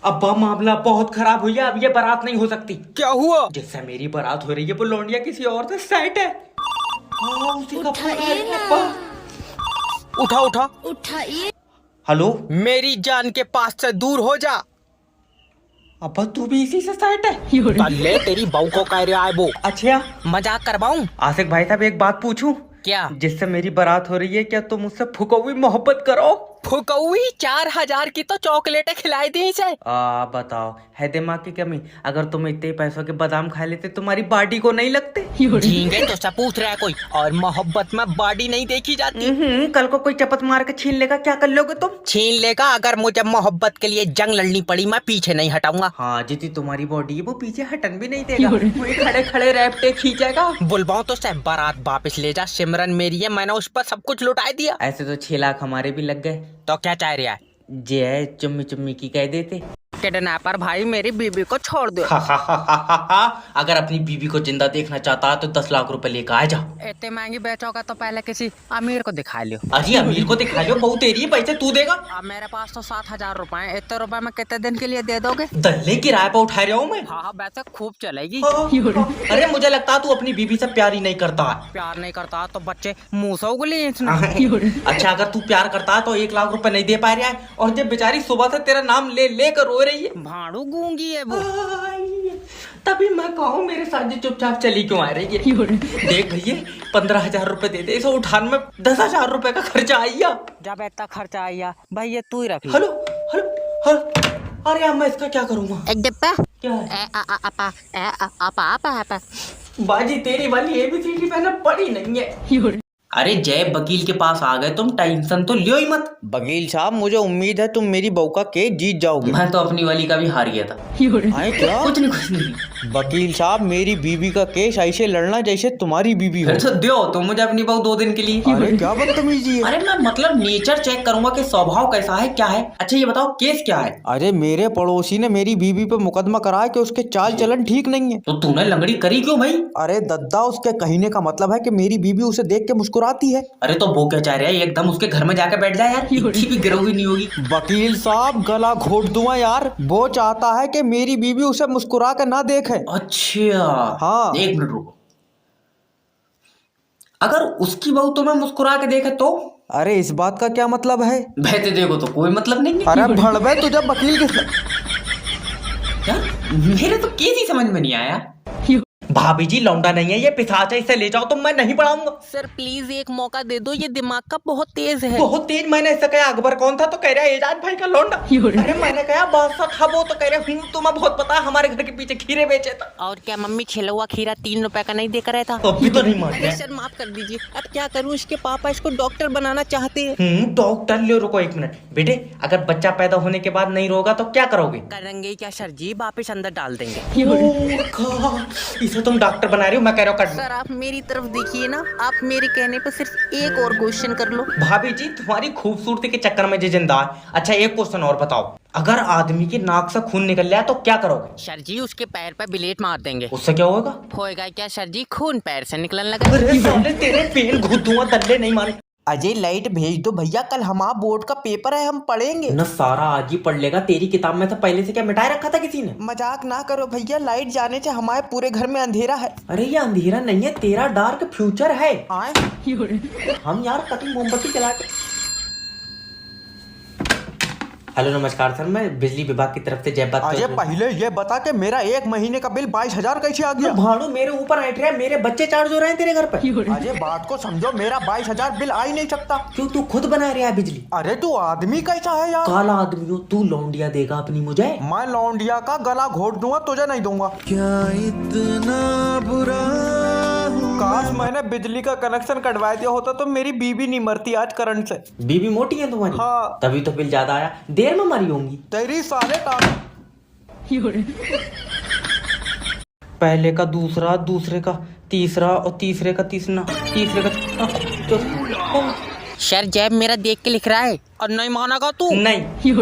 अब्बा मामला बहुत खराब हुई है, अब ये बारात नहीं हो सकती। क्या हुआ? जिससे मेरी बारात हो रही है वो लौंडिया किसी और से सेट है। हाँ, उसी का फोन है उठाइए ना। अब्बा। उठा उठा। उठाइए। हेलो मेरी जान के पास से दूर हो जा। अब्बा, तू भी इसी से सेट है? ले तेरी बहू को कह रहा है वो। अच्छा मजाक करवाऊं? आसिक भाई साहब, एक बात पूछूं? क्या? जिससे मेरी बारात हो रही है, क्या तुम मुझसे फुकौई मोहब्बत करो? फुकौई 4000 की तो चॉकलेटें खिलाई दी इसे। बताओ, है दिमाग की कमी? अगर तुम इतने पैसों के बादाम खा लेते तुम्हारी बॉडी को नहीं लगते? झींगे तो सब पूछ रहा है कोई, और मोहब्बत में बॉडी नहीं देखी जाती। कल को कोई चपत मार के छीन लेगा, क्या कर लोगे तुम? छीन लेगा, अगर मुझे मोहब्बत के लिए जंग लड़नी पड़ी मैं पीछे नहीं हटाऊंगा। हाँ, जितनी तुम्हारी बॉडी है वो पीछे हटन भी नहीं देगा, वही खड़े खड़े रैपटे खींचेगा। बुलवाऊं तो सब बारात वापस ले जा, सिमरन मेरी है, मैंने उस पर सब कुछ लुटा दिया। ऐसे तो 6 लाख हमारे भी लग गए। तो क्या चाह रहा है? जे है चुम्मी चुम्मी की कह देते। किडनैपर भाई मेरी बीबी को छोड़ दो। अगर अपनी बीबी को जिंदा देखना चाहता है तो 10 लाख रुपए लेकर आ जा। इतने महंगी बेचोगा तो पहले किसी अमीर को दिखा लियो। अजी अमीर को दिखा लो, बहुत तेरी है, पैसे तू देगा। अब मेरे पास तो 7000 रुपए हैं, इतने रुपए में कितने दिन के लिए दे दोगे? दल्ले किराए पर उठा रहा हूँ मैं। हाँ वैसे खूब चलेगी। अरे मुझे लगता है तू अपनी बीबी से प्यार ही नहीं करता है। प्यार नहीं करता तो बच्चे मुंह से उगली इतना। अच्छा, अगर तू प्यार करता है तो 1 लाख रुपए नहीं दे पा रहा है, और जब बेचारी सुबह से तेरा नाम ले लेकर रो रही है। भाड़ू गूंगी है वो। तभी मैं कहूँ मेरे साथ जो चुपचाप चली क्यों आ रही है? देख भैया, 15,000 रुपए दे दे, इसे उठाने में 10,000 रुपए का खर्चा आइया। जब इतना खर्चा आया भाई, ये तू ही रख ले। हेलो हेलो हेलो, अरे अब मैं इसका क्या करूँगा? एक डिब्बा। क्या है? बाजी तेरी वाली ABCD मैंने पढ़ी नहीं है। अरे जय, वकील के पास आ गए तुम, टेंशन तो लियो ही मत। वकील साहब मुझे उम्मीद है तुम मेरी बहू का केस जीत जाओगे। मैं तो अपनी वाली का भी हार गया था। आए क्या? कुछ नहीं। वकील साहब मेरी बीबी का केस ऐसे लड़ना जैसे तुम्हारी बीबी हो। फिर तो दो तो मुझे अपनी बहू 2 दिन के लिए। अरे क्या बदतमीजी है। अरे मैं मतलब नेचर चेक करूंगा कि स्वभाव कैसा है, क्या है। अच्छा ये बताओ केस क्या है? अरे मेरे पड़ोसी ने मेरी बीबी पे मुकदमा कराया कि उसके चाल चलन ठीक नहीं है। तो तूने लंगड़ी करी क्यों भाई? अरे दद्दा, उसके कहने का मतलब है कि मेरी बीबी उसे देख के मुस्कुराती है। अरे तो वो क्या चाह रहा है, एकदम उसके घर में जाकर बैठ जाए यार, इतनी भी गिरोही नहीं होगी। वकील साहब गला घोट दूंगा यार, वो चाहता है कि मेरी बीबी उसे मुस्कुरा कर ना देखे। अच्छा हाँ। 1 मिनट रुको। अगर उसकी बहू तुम्हें मुस्कुरा के देखे तो? अरे इस बात का क्या मतलब है? बहते देखो तो कोई मतलब नहीं है। अरे भड़वे तुझे वकील के यार मेरे तो केस ही समझ में नहीं आया। भाभी जी लौंडा नहीं है ये, पिशाच है, इसे ले जाओ, तो मैं नहीं पढ़ाऊंगा। सर प्लीज एक मौका दे दो, ये दिमाग का बहुत तेज है। बहुत तेज? मैंने ऐसा कहा अकबर कौन था तो कह रहा है एजाज भाई का लौंडा। अरे मैंने कहा बादशाह था वो तो कह रहे हूँ, तुम्हें बहुत पता है हमारे घर के पीछे खीरे बेचे था। और क्या मम्मी छिला हुआ खीरा 3 रुपए का नहीं देकर रहता? अभी तो नहीं मान रहा। सर माफ कर दीजिए, अब क्या करूँ, इसके पापा इसको डॉक्टर बनाना चाहते हैं। डॉक्टर ले, रुको 1 मिनट बेटे, अगर बच्चा पैदा होने के बाद नहीं रोगा तो क्या करोगे? करेंगे क्या सर जी, वापिस अंदर डाल देंगे। इसे तुम डॉक्टर बना रहे हो, मैं कह रहा हूँ कट। सर आप मेरी तरफ देखिए ना, आप मेरे कहने पर सिर्फ एक और क्वेश्चन कर लो। भाभी जी तुम्हारी खूबसूरती के चक्कर में जो जिंदा है। अच्छा एक क्वेश्चन और बताओ, अगर आदमी के नाक से खून निकल जाए तो क्या करोगे? सर जी उसके पैर पे ब्लेड मार देंगे। उससे क्या होगा? होएगा क्या सर जी, खून पैर से निकलने लगा। अरे साले तेरे पेन घुस दूंगा, दल्ले नहीं मारे। अजय लाइट भेज दो भैया, कल हमारा बोर्ड का पेपर है, हम पढ़ेंगे। न सारा आज ही पढ़ लेगा, तेरी किताब में से पहले से क्या मिटाए रखा था किसी ने? मजाक ना करो भैया, लाइट जाने से हमारे पूरे घर में अंधेरा है। अरे ये अंधेरा नहीं है, तेरा डार्क फ्यूचर है। आए? हम यार कटिंग मोमबत्ती जला के। हेलो नमस्कार सर, मैं बिजली विभाग की तरफ से जय बात कर अजय रहा हूं। पहले ये बता के मेरा 1 महीने का बिल 22,000 कैसे आ गया? भाड़ू मेरे ऊपर बैठ रहा है, मेरे बच्चे चार्ज हो रहे हैं तेरे घर पे। अजय बात को समझो, मेरा 22,000 बिल आ ही नहीं सकता। क्यों, तू खुद बना रहा है बिजली? अरे तू आदमी कैसा है यार? काला आदमी हो तू, लौंडिया देगा अपनी मुझे? मैं लौंडिया का गला घोट दूंगा, तुझे नहीं दूंगा। क्या इतना बुरा काश मैंने बिजली का कनेक्शन कटवा दिया होता तो मेरी बीबी नहीं मरती आज करंट से। बीबी मोटी है तुम्हारी? हाँ। तभी तो बिल ज्यादा आया, देर में मरी होंगी। तेरी साले टांग। पहले का दूसरा, दूसरे का तीसरा, और तीसरे का तीसरा, तीसरे का चौथा। सर जैब मेरा देख के लिख रहा है। और नहीं मानेगा तू? नहीं।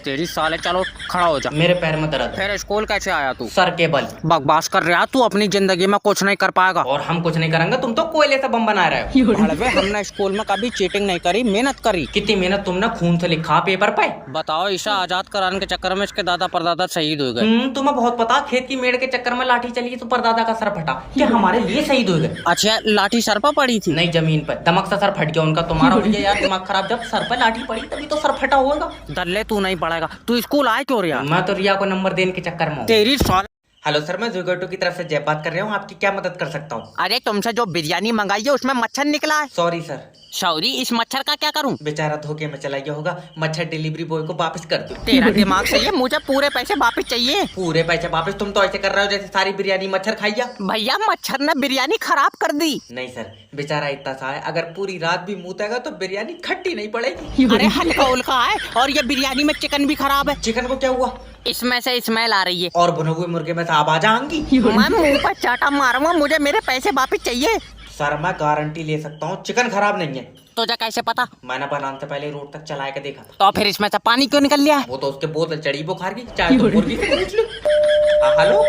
तेरी साले, चलो खड़ा हो जा। मेरे पैर में दर्द है। फिर स्कूल कैसे आया तू? सर के बल। बकवास कर रहा तू, अपनी जिंदगी में कुछ नहीं कर पाएगा। और हम कुछ नहीं करेंगे, तुम तो कोयले से बम बना रहे हो। भड़वे, हमने स्कूल में कभी चीटिंग नहीं करी, मेहनत करी। कितनी मेहनत तुमने खून से लिखा पेपर पे। बताओ, ईशा आजाद कराने के चक्कर में इसके दादा परदादा शहीद हो गए। तुम्हें बहुत पता, खेत की मेड़ के चक्कर में लाठी चली तो परदादा का सर फटा, क्या हमारे लिए शहीद हो गए? अच्छा, लाठी सर पर पड़ी थी? नहीं, जमीन पर दमक से सर फट गया उनका। तुम्हारा हो गया यार दिमाग खराब, जब सर पर लाठी पड़ी तभी तो सर फटा होगा। दल्ले, तू नहीं पढ़ेगा, तू स्कूल आए क्यों रिया? मैं तो रिया को नंबर देने के चक्कर में हूँ। तेरी साल। हेलो सर, मैं जोगेटो की तरफ से जय बात कर रहा हूँ, आपकी क्या मदद कर सकता हूँ? अरे तुमसे जो बिरयानी मंगाई है उसमें मच्छर निकला है। Sorry sir. सॉरी, इस मच्छर का क्या करूं? बेचारा धोखे में चला गया होगा, मच्छर डिलीवरी बॉय को वापस कर दो। तेरा दिमाग सही है, मुझे पूरे पैसे वापस चाहिए। पूरे पैसे वापस? तुम तो ऐसे कर रहे हो जैसे सारी बिरयानी मच्छर खाइया। भैया, मच्छर ने बिरयानी खराब कर दी। नहीं सर, बेचारा इतना सा है, अगर पूरी रात भी मूतेगा तो बिरयानी खट्टी नहीं पड़ेगी। अरे हल्का उल्का है, और ये बिरयानी में चिकन भी खराब है। चिकन को क्या हुआ? इसमें से स्मेल आ रही है। और भुने हुए मुर्गे में से आवाज आएंगी। मैं मुंह पर चाटा मारूंगा, मुझे मेरे पैसे वापस चाहिए। सर मैं गारंटी ले सकता हूँ, चिकन खराब नहीं है। तुझे कैसे पता? मैंने बनाने से पहले रोड तक चला के देखा था। तो फिर इसमें से पानी क्यों निकल लिया है? वो तो उसके बोतल चढ़ी बुखार की, चाहे तो मुर्गी से पूछ लो। हेलो